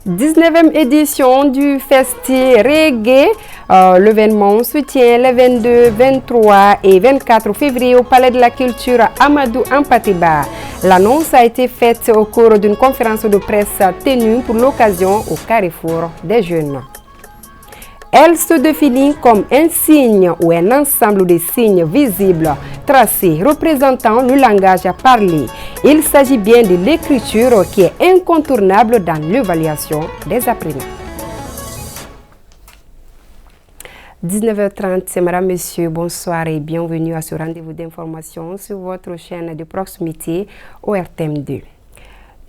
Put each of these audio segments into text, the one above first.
Dix-neuvième édition du Festi Reggae. L'événement se tient les 22, 23 et 24 février au Palais de la Culture Amadou Hampâté-Bâ. L'annonce a été faite au cours d'une conférence de presse tenue pour l'occasion au Carrefour des Jeunes. Elle se définit comme un signe ou un ensemble de signes visibles tracés représentant le langage à parler. Il s'agit bien de l'écriture qui est incontournable dans l'évaluation des apprenants. 19h30, Madame, Monsieur, bonsoir et bienvenue à ce rendez-vous d'information sur votre chaîne de proximité ORTM2.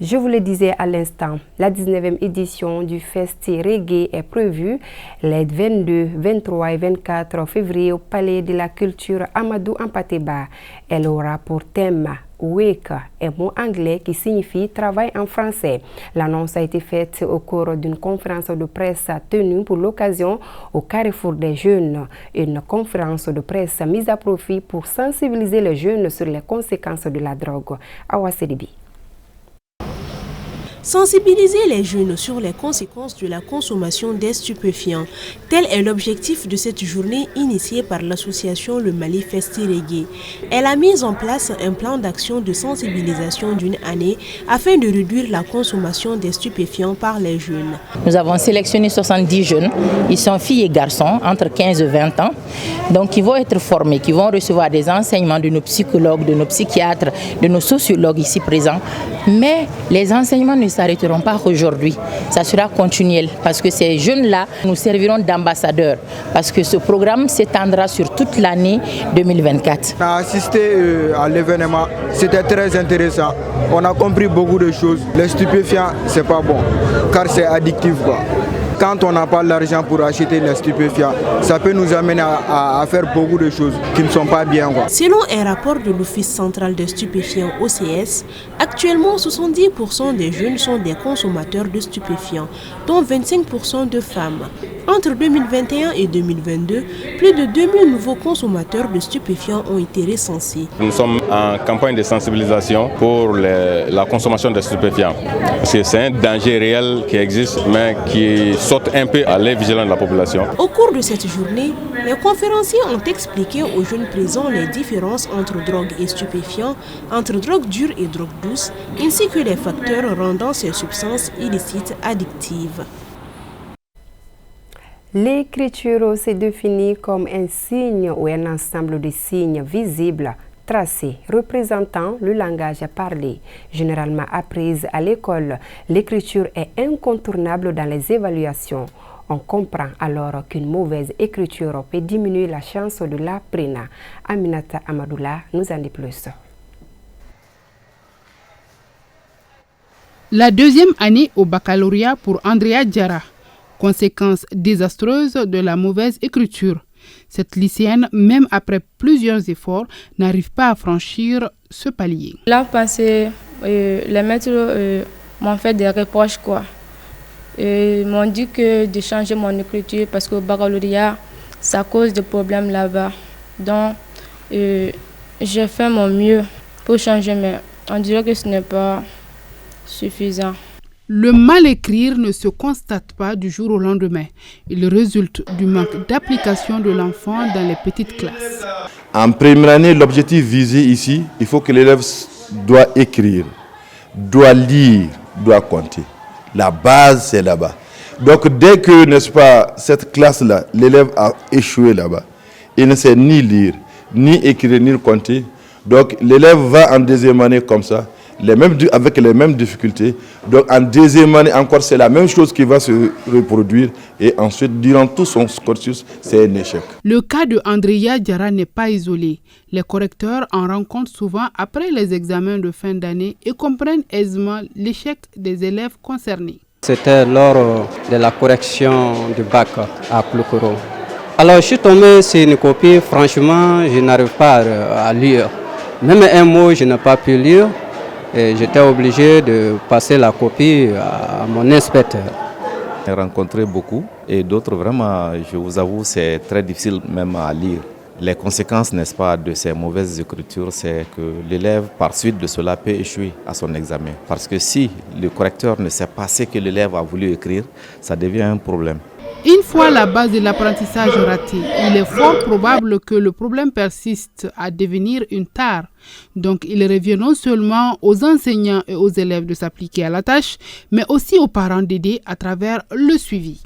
Je vous le disais à l'instant, la 19e édition du Festi Reggae est prévue les 22, 23 et 24 février au Palais de la Culture Amadou Hampâté-Bâ. Elle aura pour thème Wake, un mot anglais qui signifie travail en français. L'annonce a été faite au cours d'une conférence de presse tenue pour l'occasion au Carrefour des Jeunes. Une conférence de presse mise à profit pour sensibiliser les jeunes sur les conséquences de la drogue. Awa Sedibi. Sensibiliser les jeunes sur les conséquences de la consommation des stupéfiants. Tel est l'objectif de cette journée initiée par l'association Le Mali Festi Reggae. Elle a mis en place un plan d'action de sensibilisation d'une année afin de réduire la consommation des stupéfiants par les jeunes. Nous avons sélectionné 70 jeunes, ils sont filles et garçons entre 15 et 20 ans, donc ils vont être formés, qui vont recevoir des enseignements de nos psychologues, de nos psychiatres, de nos sociologues ici présents. Mais les enseignements ne s'arrêteront pas aujourd'hui, ça sera continuel parce que ces jeunes-là nous serviront d'ambassadeurs parce que ce programme s'étendra sur toute l'année 2024. On a assisté à l'événement, c'était très intéressant, on a compris beaucoup de choses. Les stupéfiants, c'est pas bon car c'est addictif quoi. Quand on n'a pas l'argent pour acheter les stupéfiants, ça peut nous amener à faire beaucoup de choses qui ne sont pas bien. Selon un rapport de l'Office central des stupéfiants OCS, actuellement 70% des jeunes sont des consommateurs de stupéfiants, dont 25% de femmes. Entre 2021 et 2022, plus de 2000 nouveaux consommateurs de stupéfiants ont été recensés. Nous sommes en campagne de sensibilisation pour la consommation de stupéfiants. Parce que c'est un danger réel qui existe, mais qui saute un peu à l'œil vigilant de la population. Au cours de cette journée, les conférenciers ont expliqué aux jeunes présents les différences entre drogue et stupéfiants, entre drogue dure et drogue douce, ainsi que les facteurs rendant ces substances illicites addictives. L'écriture se définit comme un signe ou un ensemble de signes visibles tracés représentant le langage à parler. Généralement apprise à l'école, l'écriture est incontournable dans les évaluations. On comprend alors qu'une mauvaise écriture peut diminuer la chance de l'apprenant. Aminata Amadoula nous en dit plus. La deuxième année au baccalauréat pour Andrea Diarra. Conséquence désastreuse de la mauvaise écriture. Cette lycéenne, même après plusieurs efforts, n'arrive pas à franchir ce palier. L'an passé, les maîtres m'ont fait des reproches. Ils m'ont dit de changer mon écriture parce qu'au baccalauréat, ça cause des problèmes là-bas. Donc, j'ai fait mon mieux pour changer, mais on dirait que ce n'est pas suffisant. Le mal écrire ne se constate pas du jour au lendemain. Il résulte du manque d'application de l'enfant dans les petites classes. En première année, l'objectif visé ici, il faut que l'élève doit écrire, doit lire, doit compter. La base, c'est là-bas. Donc dès que, n'est-ce pas, cette classe-là, l'élève a échoué là-bas, il ne sait ni lire, ni écrire, ni compter. Donc l'élève va en deuxième année comme ça, avec les mêmes difficultés. Donc en deuxième année encore, c'est la même chose qui va se reproduire. Et ensuite, durant tout son cursus, c'est un échec. Le cas de Andrea Diarra n'est pas isolé. Les correcteurs en rencontrent souvent après les examens de fin d'année et comprennent aisément l'échec des élèves concernés. C'était lors de la correction du bac à Ploukoro. Alors je suis tombé sur une copie, franchement, je n'arrive pas à lire. Même un mot, je n'ai pas pu lire. Et j'étais obligé de passer la copie à mon inspecteur. J'ai rencontré beaucoup et d'autres vraiment, je vous avoue, c'est très difficile même à lire. Les conséquences, n'est-ce pas, de ces mauvaises écritures, c'est que l'élève, par suite de cela, peut échouer à son examen. Parce que si le correcteur ne sait pas ce que l'élève a voulu écrire, ça devient un problème. Une fois la base de l'apprentissage ratée, il est fort probable que le problème persiste à devenir une tare. Donc, il revient non seulement aux enseignants et aux élèves de s'appliquer à la tâche, mais aussi aux parents d'aider à travers le suivi.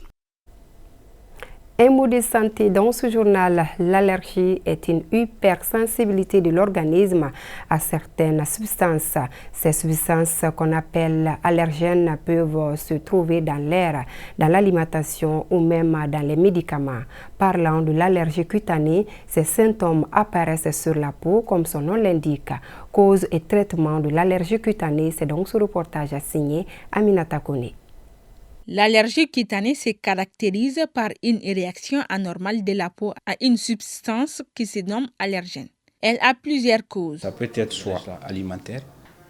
Un mot de santé dans ce journal. L'allergie est une hypersensibilité de l'organisme à certaines substances. Ces substances qu'on appelle allergènes peuvent se trouver dans l'air, dans l'alimentation ou même dans les médicaments. Parlant de l'allergie cutanée, ces symptômes apparaissent sur la peau comme son nom l'indique. Cause et traitement de l'allergie cutanée, c'est donc ce reportage signé Aminata Kone. L'allergie cutanée se caractérise par une réaction anormale de la peau à une substance qui se nomme allergène. Elle a plusieurs causes. Ça peut être soit alimentaire,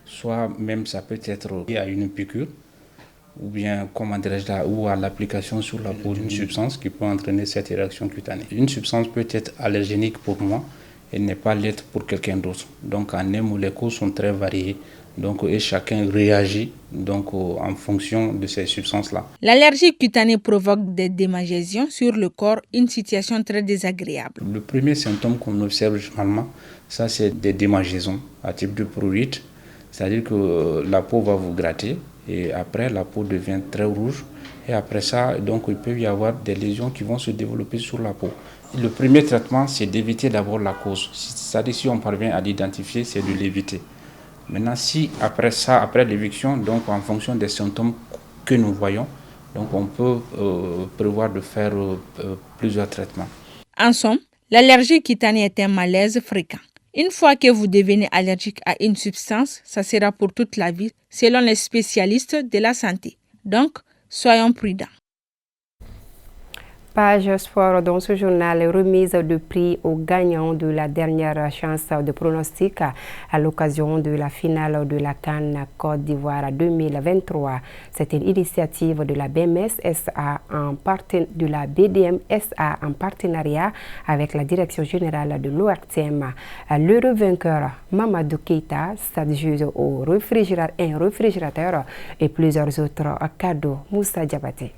soit même ça peut être lié à une piqûre, ou bien ou à l'application sur la peau d'une substance qui peut entraîner cette réaction cutanée. Une substance peut être allergénique pour moi et n'est pas l'être pour quelqu'un d'autre. Donc en un mot, les causes sont très variées. Donc, et chacun réagit en fonction de ces substances-là. L'allergie cutanée provoque des démangeaisons sur le corps, une situation très désagréable. Le premier symptôme qu'on observe généralement, ça c'est des démangeaisons à type de prurite, c'est-à-dire que la peau va vous gratter et après la peau devient très rouge et après ça, donc il peut y avoir des lésions qui vont se développer sur la peau. Et le premier traitement, c'est d'éviter d'abord la cause. C'est-à-dire si on parvient à l'identifier, c'est de l'éviter. Maintenant, si après ça, après l'éviction, donc en fonction des symptômes que nous voyons, donc on peut prévoir de faire plusieurs traitements. En somme, l'allergie cutanée est un malaise fréquent. Une fois que vous devenez allergique à une substance, ça sera pour toute la vie, selon les spécialistes de la santé. Donc, soyons prudents. Page sport dans ce journal, remise de prix aux gagnants de la dernière chance de pronostic à l'occasion de la finale de la CAN Côte d'Ivoire 2023. C'est une initiative de la BMS SA de la BDM SA en partenariat avec la direction générale de l'ORTM. L'heureux vainqueur Mamadou Keita s'adjuge un réfrigérateur et plusieurs autres cadeaux. Moussa Diabaté.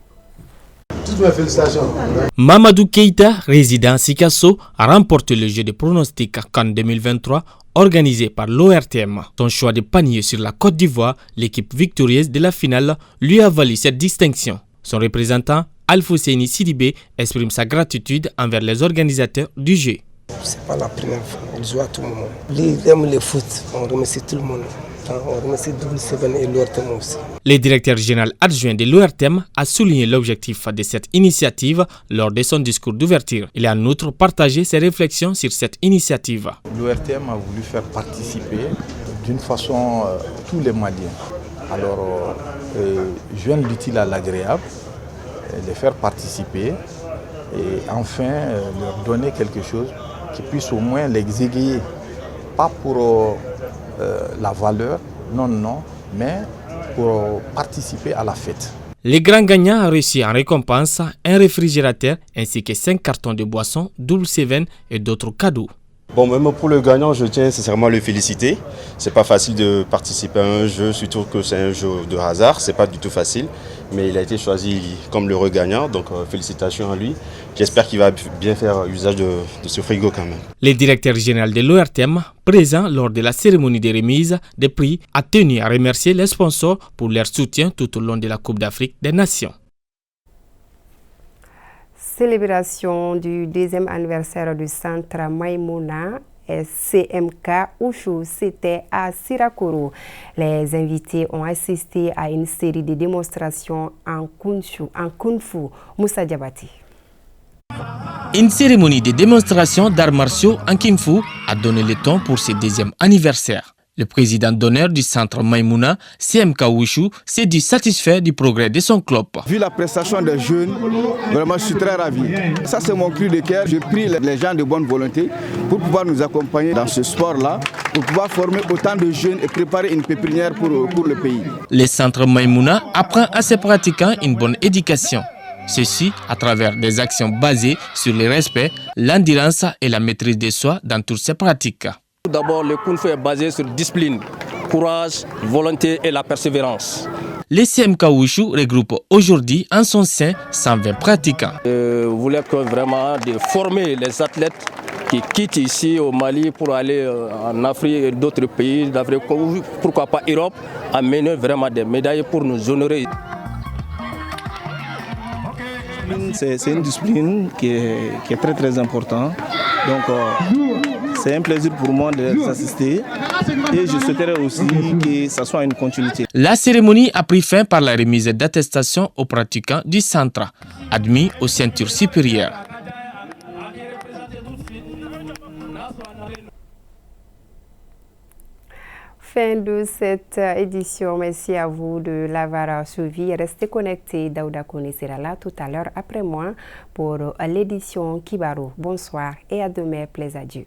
Mamadou Keita, résident à Sikasso, a remporté le jeu de pronostic CAN 2023 organisé par l'ORTM. Son choix de panier sur la Côte d'Ivoire, l'équipe victorieuse de la finale, lui a valu cette distinction. Son représentant, Alfousseini Sidibé, exprime sa gratitude envers les organisateurs du jeu. C'est pas la première fois, on joue à tout moment. Ils aiment le foot, on remercie tout le monde. On remercie W7 et l'ORTM aussi. Le directeur général adjoint de l'ORTM a souligné l'objectif de cette initiative lors de son discours d'ouverture. Il a en outre partagé ses réflexions sur cette initiative. L'ORTM a voulu faire participer d'une façon tous les Maliens. Alors, joindre l'utile à l'agréable, les faire participer et enfin leur donner quelque chose qui puisse au moins les égayer. Pas pour la valeur, non, mais pour participer à la fête. Les grands gagnants ont reçu en récompense un réfrigérateur ainsi que 5 cartons de boissons, W7 et d'autres cadeaux. Bon, même pour le gagnant, je tiens sincèrement à le féliciter. C'est pas facile de participer à un jeu, surtout que c'est un jeu de hasard, c'est pas du tout facile. Mais il a été choisi comme l'heureux gagnant, donc félicitations à lui. J'espère qu'il va bien faire usage de ce frigo quand même. Le directeur général de l'ORTM, présent lors de la cérémonie de remise des prix, a tenu à remercier les sponsors pour leur soutien tout au long de la Coupe d'Afrique des Nations. Célébration du 2e anniversaire du centre Maïmouna et CMK Ouchou, c'était à Sirakoro. Les invités ont assisté à une série de démonstrations en Kung Fu. Moussa Diabati. Une cérémonie de démonstration d'arts martiaux en Kung Fu a donné le ton pour ce 2e anniversaire. Le président d'honneur du centre Maïmouna, CMK Wushu, s'est dit satisfait du progrès de son club. Vu la prestation des jeunes, vraiment je suis très ravi. Ça c'est mon cri de cœur. Je prie les gens de bonne volonté pour pouvoir nous accompagner dans ce sport-là, pour pouvoir former autant de jeunes et préparer une pépinière pour le pays. Le centre Maïmouna apprend à ses pratiquants une bonne éducation. Ceci à travers des actions basées sur le respect, l'endurance et la maîtrise de soi dans toutes ses pratiques. D'abord, le Kung Fu est basé sur discipline, courage, volonté et la persévérance. Le CMK Wushu regroupe aujourd'hui en son sein 120 pratiquants. Vous voulez vraiment de former les athlètes qui quittent ici au Mali pour aller en Afrique et d'autres pays d'Afrique, pourquoi pas Europe, amener vraiment des médailles pour nous honorer. C'est une discipline qui est très très importante. Donc c'est un plaisir pour moi de les assister et je souhaiterais aussi que ça soit une continuité. La cérémonie a pris fin par la remise d'attestation aux pratiquants du centre, admis aux ceintures supérieures. Fin de cette édition. Merci à vous de l'avoir suivi. Restez connectés. Daouda Kone sera là tout à l'heure après moi pour l'édition Kibaro. Bonsoir et à demain. Plaise à Dieu.